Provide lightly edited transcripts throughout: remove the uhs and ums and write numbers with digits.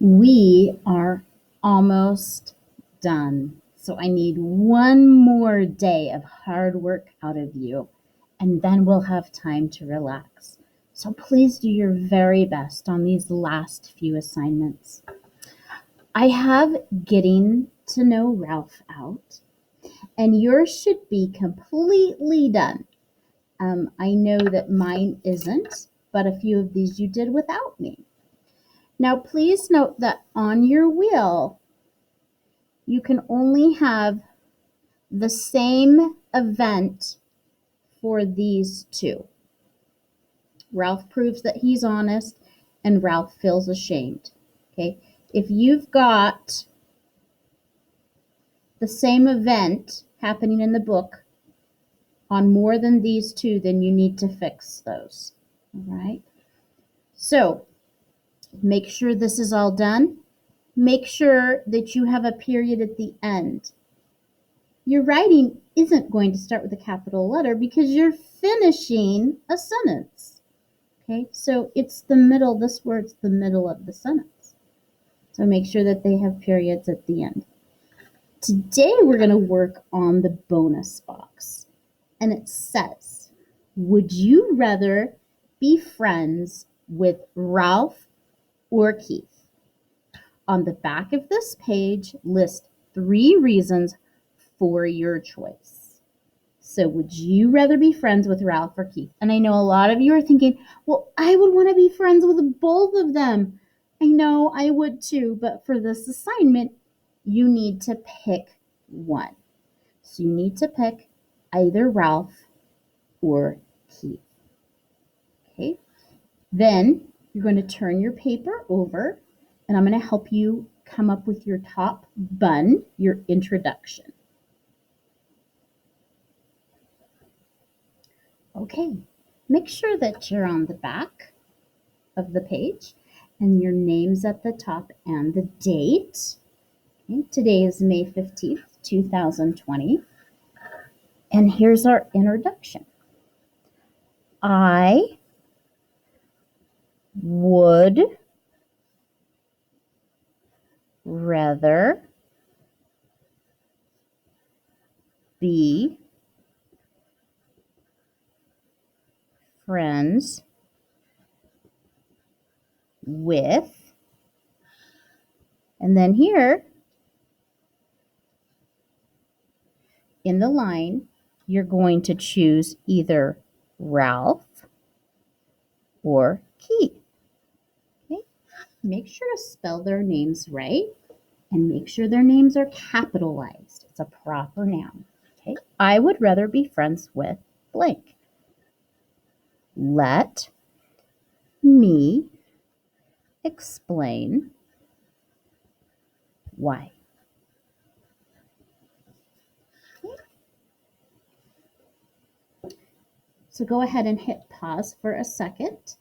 We are almost done. So I need one more day of hard work out of you, and then we'll have time to relax. So please do your very best on these last few assignments. I have getting to know Ralph out, and yours should be completely done. I know that mine isn't, but a few of these you did without me. Now, please note that on your wheel, you can only have the same event for these two. Ralph proves that he's honest, and Ralph feels ashamed. Okay, if you've got the same event happening in the book on more than these two, then you need to fix those. All right, so make sure this is all done. Make sure that you have a period at the end. Your writing isn't going to start with a capital letter because you're finishing a sentence. Okay, so it's the middle, this word's the middle of the sentence. So make sure that they have periods at the end. Today we're going to work on the bonus box. And it says, would you rather be friends with Ralph or Keith? On the back of this page, list 3 reasons for your choice. So would you rather be friends with Ralph or Keith? And I know a lot of you are thinking, well, I would want to be friends with both of them. I know I would too, but for this assignment, you need to pick one. So you need to pick either Ralph or Keith. Okay, then you're going to turn your paper over, and I'm going to help you come up with your top bun, your introduction. Okay, make sure that you're on the back of the page and your name's at the top and the date. Okay, today is May 15th, 2020. And here's our introduction. I would rather be friends with, and then here in the line, you're going to choose either Ralph or Keith. Okay? Make sure to spell their names right and make sure their names are capitalized. It's a proper noun. Okay? I would rather be friends with blank. Let me explain why. So go ahead and hit pause for a second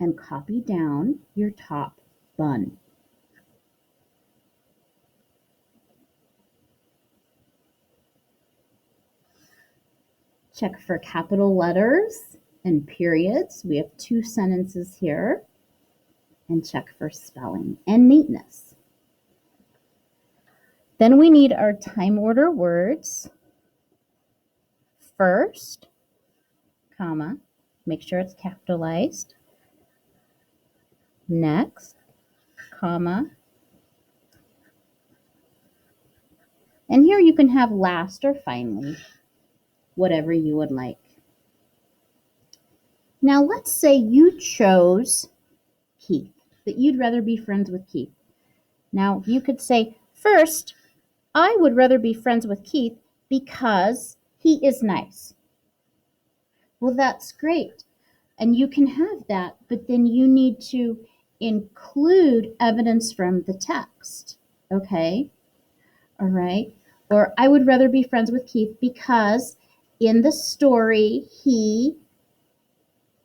and copy down your top bun. Check for capital letters and periods. We have 2 sentences here. And check for spelling and neatness. Then we need our time order words. First, comma, make sure it's capitalized. Next, comma. And here you can have last or finally, whatever you would like. Now let's say you chose Keith, that you'd rather be friends with Keith. Now you could say, first, I would rather be friends with Keith because he is nice. Well, that's great. And you can have that, but then you need to include evidence from the text. Okay? All right? Or I would rather be friends with Keith because in the story he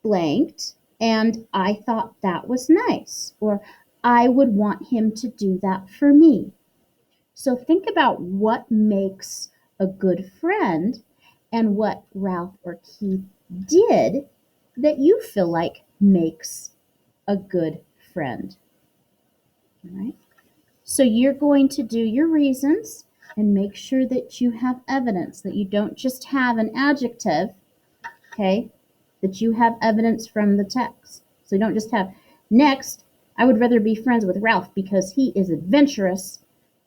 blanked and I thought that was nice. Or I would want him to do that for me. So think about what makes a good friend and what Ralph or Keith did that you feel like makes a good friend. All right. So you're going to do your reasons and make sure that you have evidence, that you don't just have an adjective, okay, that you have evidence from the text. So you don't just have, next, I would rather be friends with Ralph because he is adventurous,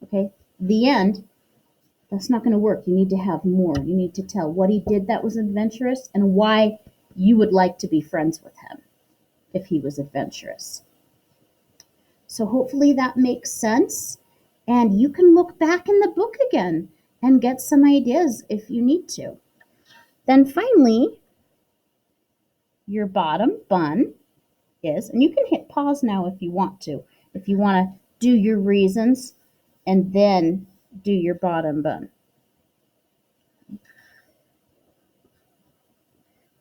okay, the end. That's not going to work. You need to have more. You need to tell what he did that was adventurous and why you would like to be friends with him if he was adventurous. So hopefully that makes sense. And you can look back in the book again and get some ideas if you need to. Then finally, your bottom bun is, and you can hit pause now if you want to do your reasons and then do your bottom bun.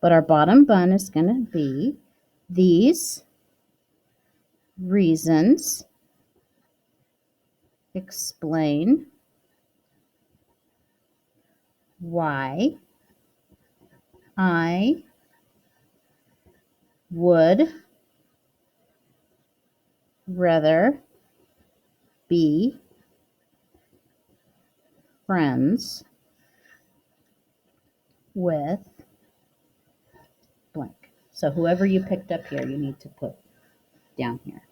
But our bottom bun is going to be these reasons explain why I would rather be friends with blank. So whoever you picked up here, you need to put down here.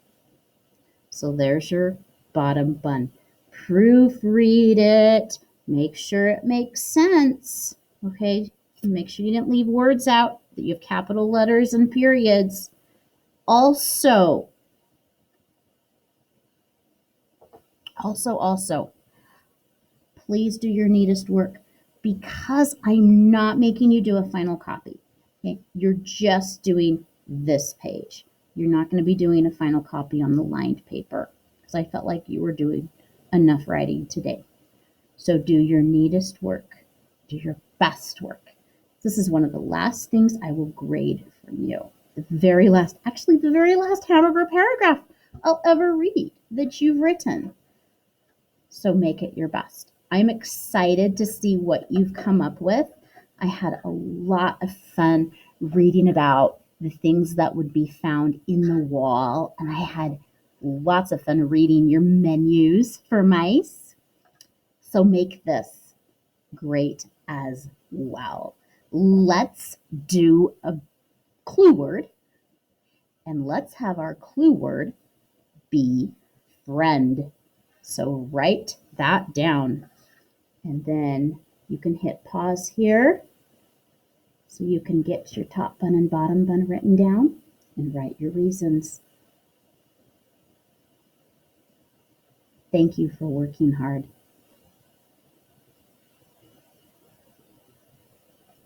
So there's your bottom bun. Proofread it. Make sure it makes sense. Okay? Make sure you didn't leave words out, that you have capital letters and periods. Also, please do your neatest work because I'm not making you do a final copy. Okay? You're just doing this page. You're not going to be doing a final copy on the lined paper because I felt like you were doing enough writing today. So do your neatest work. Do your best work. This is one of the last things I will grade from you. The very last Hamburger paragraph I'll ever read that you've written. So make it your best. I'm excited to see what you've come up with. I had a lot of fun reading about the things that would be found in the wall, and I had lots of fun reading your menus for mice. So make this great as well. Let's do a clue word, and let's have our clue word be friend. So write that down, and then you can hit pause here so you can get your top bun and bottom bun written down and write your reasons. Thank you for working hard.